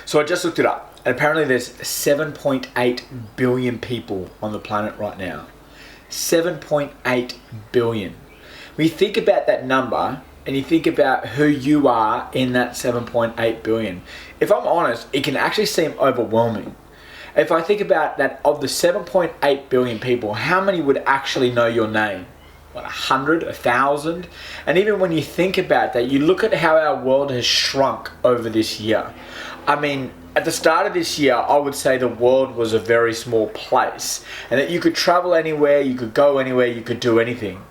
So I just looked it up, and apparently there's 7.8 billion people on the planet right now. 7.8 billion. When you think about that number, and you think about who you are in that 7.8 billion, if I'm honest, it can actually seem overwhelming. If I think about that, of the 7.8 billion people, how many would actually know your name? What, 100, 1,000? And even when you think about that, you look at how our world has shrunk over this year. I mean, at the start of this year, I would say the world was a very small place, and that you could travel anywhere, you could go anywhere, you could do anything.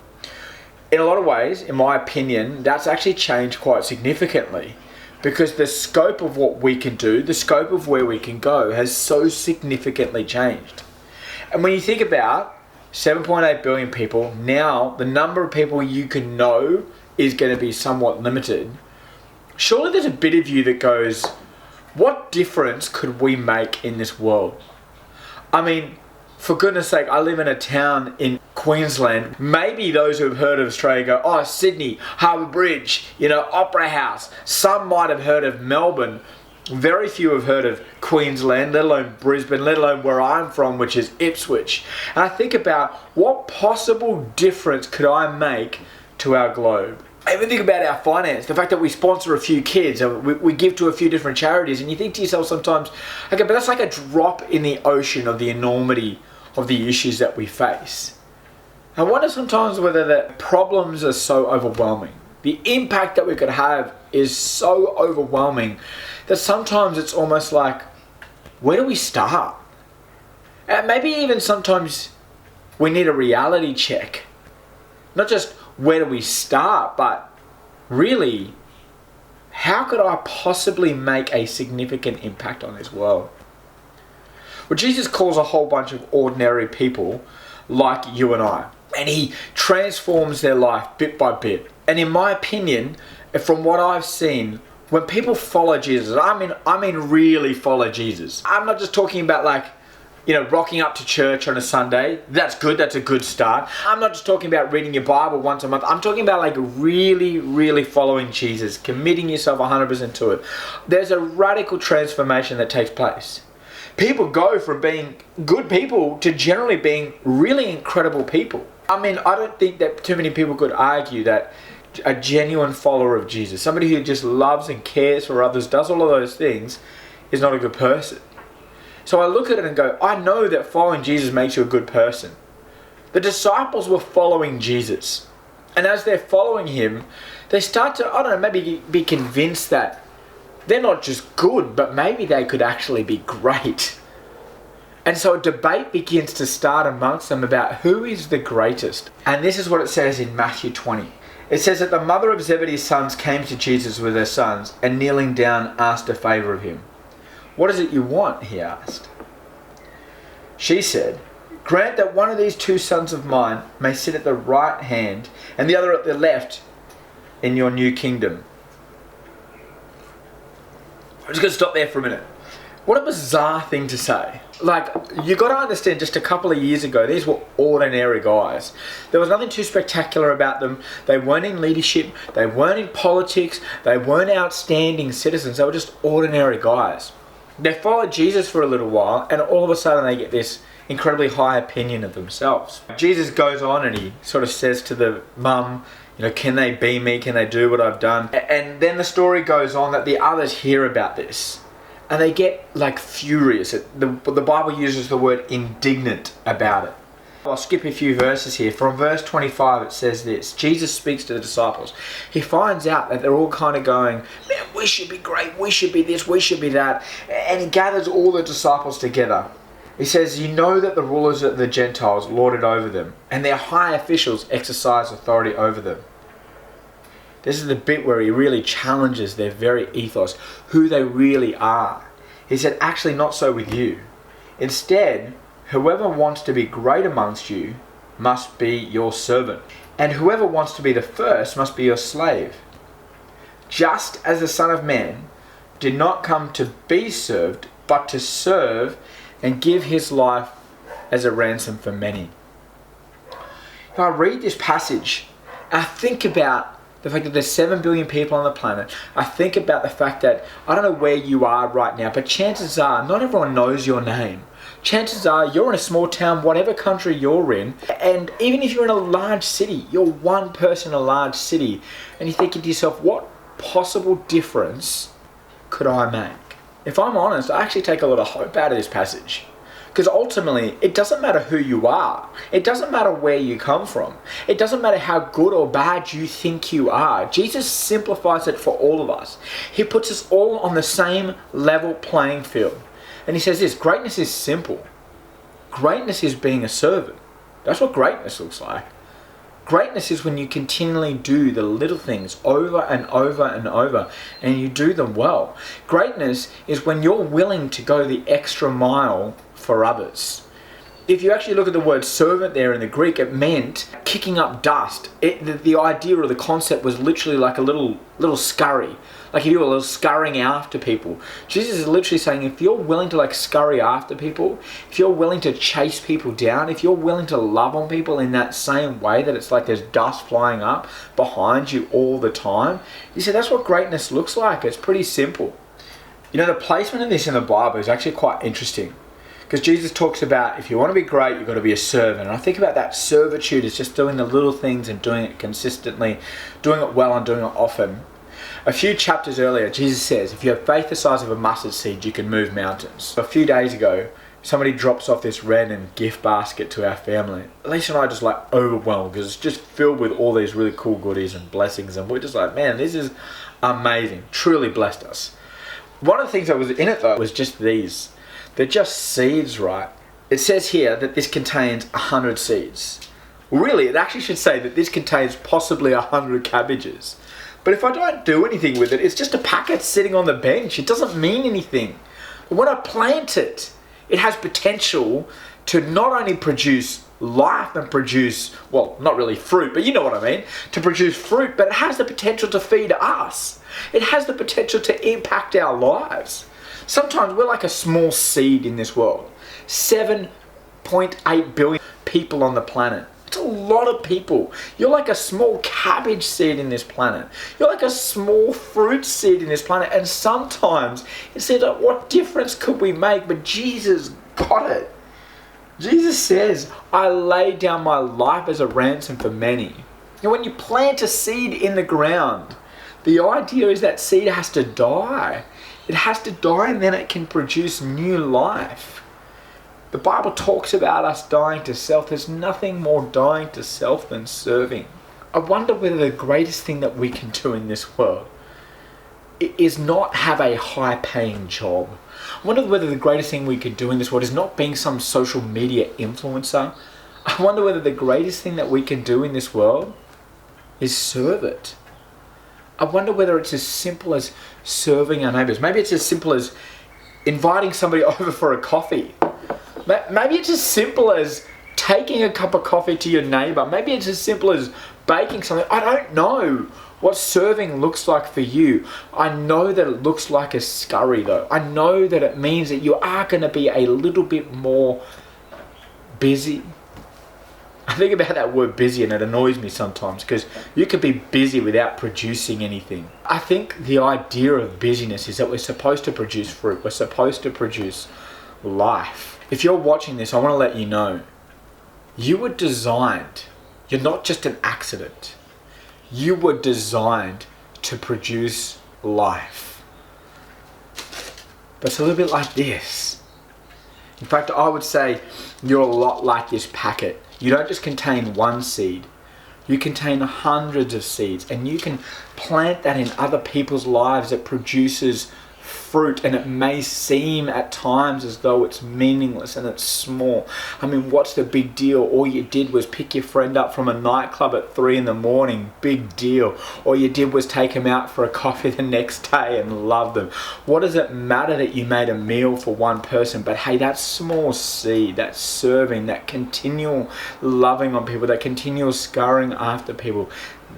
In a lot of ways, in my opinion, that's actually changed quite significantly, because the scope of what we can do, the scope of where we can go, has so significantly changed. And when you think about 7.8 billion people, now the number of people you can know is going to be somewhat limited. Surely there's a bit of you that goes, what difference could we make in this world? I mean, for goodness sake, I live in a town in Queensland. Maybe those who have heard of Australia go, oh, Sydney, Harbour Bridge, Opera House. Some might have heard of Melbourne. Very few have heard of Queensland, let alone Brisbane, let alone where I'm from, which is Ipswich. And I think about what possible difference could I make to our globe. I even think about our finance, the fact that we sponsor a few kids, we give to a few different charities, and you think to yourself sometimes, okay, but that's like a drop in the ocean of the enormity of the issues that we face. I wonder sometimes whether the problems are so overwhelming, the impact that we could have is so overwhelming that sometimes it's almost like, where do we start? And maybe even sometimes we need a reality check. Not just where do we start, but really, how could I possibly make a significant impact on this world? Well, Jesus calls a whole bunch of ordinary people like you and I, and he transforms their life bit by bit. And in my opinion, from what I've seen, when people follow Jesus, I mean really follow Jesus. I'm not just talking about rocking up to church on a Sunday. That's good. That's a good start. I'm not just talking about reading your Bible once a month. I'm talking about really, really following Jesus, committing yourself 100% to it. There's a radical transformation that takes place. People go from being good people to generally being really incredible people. I mean, I don't think that too many people could argue that a genuine follower of Jesus, somebody who just loves and cares for others, does all of those things, is not a good person. So I look at it and go, I know that following Jesus makes you a good person. The disciples were following Jesus. And as they're following him, they start to, maybe be convinced that they're not just good, but maybe they could actually be great. And so a debate begins to start amongst them about who is the greatest. And this is what it says in Matthew 20. It says that the mother of Zebedee's sons came to Jesus with her sons, and kneeling down asked a favor of him. What is it you want? He asked. She said, grant that one of these two sons of mine may sit at the right hand and the other at the left in your new kingdom. I'm just going to stop there for a minute. What a bizarre thing to say. You got to understand, just a couple of years ago, these were ordinary guys. There was nothing too spectacular about them. They weren't in leadership. They weren't in politics. They weren't outstanding citizens. They were just ordinary guys. They followed Jesus for a little while, and all of a sudden they get this incredibly high opinion of themselves. Jesus goes on and he sort of says to the mum, can they be me? Can they do what I've done? And then the story goes on that the others hear about this, and they get furious. The Bible uses the word indignant about it. I'll skip a few verses here. From verse 25 it says this. Jesus speaks to the disciples. He finds out that they're all kind of going, man, we should be great, we should be this, we should be that. And he gathers all the disciples together. He says, you know that the rulers of the Gentiles lord it over them, and their high officials exercise authority over them. This is the bit where he really challenges their very ethos, who they really are. He said, actually not so with you. Instead, whoever wants to be great amongst you must be your servant, and whoever wants to be the first must be your slave. Just as the Son of Man did not come to be served, but to serve and give his life as a ransom for many. I read this passage, and I think about the fact that there's 7 billion people on the planet. I think about the fact that I don't know where you are right now, but chances are not everyone knows your name. Chances are you're in a small town, whatever country you're in, and even if you're in a large city, you're one person in a large city, and you're thinking to yourself, what possible difference could I make? If I'm honest, I actually take a lot of hope out of this passage. Because ultimately, it doesn't matter who you are. It doesn't matter where you come from. It doesn't matter how good or bad you think you are. Jesus simplifies it for all of us. He puts us all on the same level playing field. And he says this, greatness is simple. Greatness is being a servant. That's what greatness looks like. Greatness is when you continually do the little things over and over and over, and you do them well. Greatness is when you're willing to go the extra mile for others. If you actually look at the word servant there in the Greek, it meant kicking up dust. The idea or the concept was literally like a little scurry. Like if you were a little scurrying after people. Jesus is literally saying if you're willing to like scurry after people, if you're willing to chase people down, if you're willing to love on people in that same way that it's like there's dust flying up behind you all the time, you see that's what greatness looks like. It's pretty simple. You know, the placement of this in the Bible is actually quite interesting. Because Jesus talks about if you want to be great, you've got to be a servant. And I think about that servitude as just doing the little things and doing it consistently, doing it well and doing it often. A few chapters earlier, Jesus says, if you have faith the size of a mustard seed, you can move mountains. A few days ago, somebody drops off this random gift basket to our family. Lisa and I are just like overwhelmed because it's just filled with all these really cool goodies and blessings. And we're just like, man, this is amazing. Truly blessed us. One of the things that was in it though was just these. They're just seeds, right? It says here that this contains 100 seeds. Really, it actually should say that this contains possibly 100 cabbages. But if I don't do anything with it, it's just a packet sitting on the bench. It doesn't mean anything. But when I plant it, it has potential to not only produce life and produce, well, not really fruit, but you know what I mean, to produce fruit, but it has the potential to feed us. It has the potential to impact our lives. Sometimes we're like a small seed in this world. 7.8 billion people on the planet. It's a lot of people. You're like a small cabbage seed in this planet. You're like a small fruit seed in this planet. And sometimes it seems like, what difference could we make? But Jesus got it. Jesus says, I lay down my life as a ransom for many. And when you plant a seed in the ground, the idea is that seed has to die. It has to die and then it can produce new life. The Bible talks about us dying to self. There's nothing more dying to self than serving. I wonder whether the greatest thing that we can do in this world is not have a high-paying job. I wonder whether the greatest thing we could do in this world is not being some social media influencer. I wonder whether the greatest thing that we can do in this world is serve it. I wonder whether it's as simple as serving our neighbours. Maybe it's as simple as inviting somebody over for a coffee. Maybe it's as simple as taking a cup of coffee to your neighbour. Maybe it's as simple as baking something. I don't know what serving looks like for you. I know that it looks like a scurry though. I know that it means that you are going to be a little bit more busy. I think about that word busy and it annoys me sometimes because you could be busy without producing anything. I think the idea of busyness is that we're supposed to produce fruit. We're supposed to produce life. If you're watching this, I want to let you know, you were designed, you're not just an accident. You were designed to produce life. But it's a little bit like this. In fact, I would say you're a lot like this packet. You don't just contain one seed. You contain hundreds of seeds, and you can plant that in other people's lives that produces fruit, and it may seem at times as though it's meaningless and it's small. I mean, what's the big deal? All you did was pick your friend up from a nightclub at 3 a.m. Big deal. All you did was take him out for a coffee the next day and love them. What does it matter that you made a meal for one person? But hey, that small seed, that serving, that continual loving on people, that continual scurrying after people,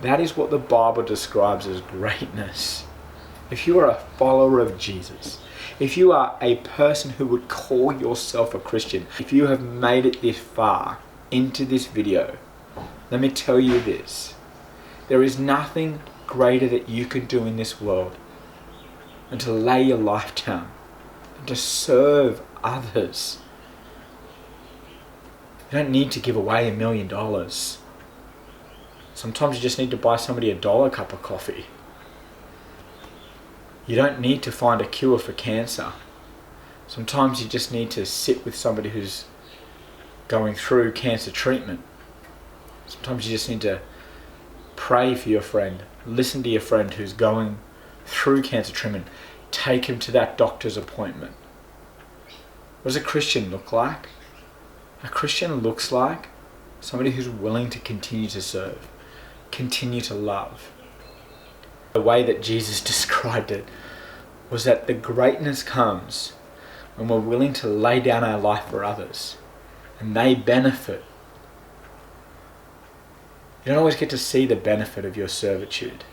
that is what the Bible describes as greatness. If you are a follower of Jesus, if you are a person who would call yourself a Christian, if you have made it this far into this video, let me tell you this. There is nothing greater that you could do in this world than to lay your life down and to serve others? You don't need to give away $1 million. Sometimes you just need to buy somebody $1 cup of coffee. You don't need to find a cure for cancer. Sometimes you just need to sit with somebody who's going through cancer treatment. Sometimes you just need to pray for your friend. Listen to your friend who's going through cancer treatment. Take him to that doctor's appointment. What does a Christian look like? A Christian looks like somebody who's willing to continue to serve, continue to love. The way that Jesus described it was that the greatness comes when we're willing to lay down our life for others and they benefit. You don't always get to see the benefit of your servitude,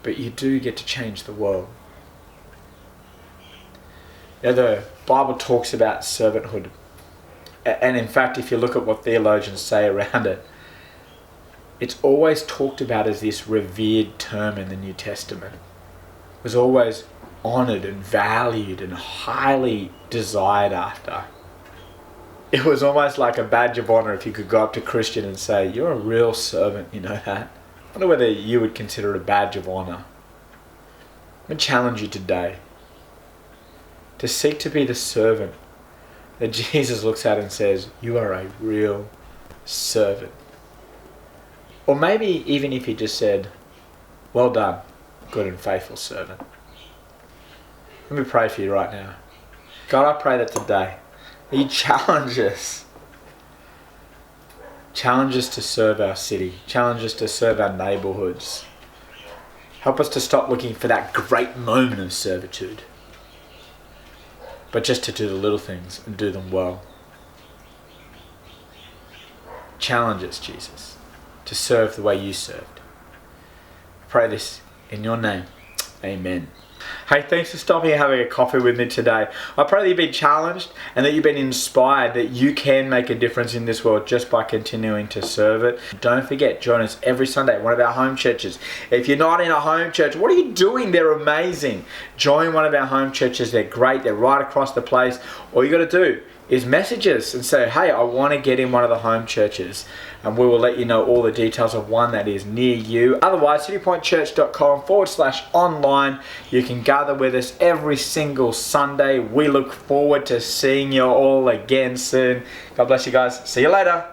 but you do get to change the world. You know, the Bible talks about servanthood, and in fact, if you look at what theologians say around it, it's always talked about as this revered term in the New Testament. It was always honoured and valued and highly desired after. It was almost like a badge of honour if you could go up to a Christian and say, "You're a real servant, you know that?" I wonder whether you would consider it a badge of honour. I'm going to challenge you today to seek to be the servant that Jesus looks at and says, "You are a real servant." Or maybe even if he just said, "Well done, good and faithful servant." Let me pray for you right now. God, I pray that today you challenge us. Challenge us to serve our city. Challenge us to serve our neighbourhoods. Help us to stop looking for that great moment of servitude, but just to do the little things and do them well. Challenge us, Jesus, to serve the way you served. I pray this in your name. Amen. Hey, thanks for stopping and having a coffee with me today. I pray that you've been challenged and that you've been inspired that you can make a difference in this world just by continuing to serve it. Don't forget, join us every Sunday at one of our home churches. If you're not in a home church, what are you doing? They're amazing. Join one of our home churches. They're great. They're right across the place. All you got to do is message us and say, "Hey, I want to get in one of the home churches," and we will let you know all the details of one that is near you. Otherwise, citypointchurch.com/online. You can gather with us every single Sunday. We look forward to seeing you all again soon. God bless you guys. See you later.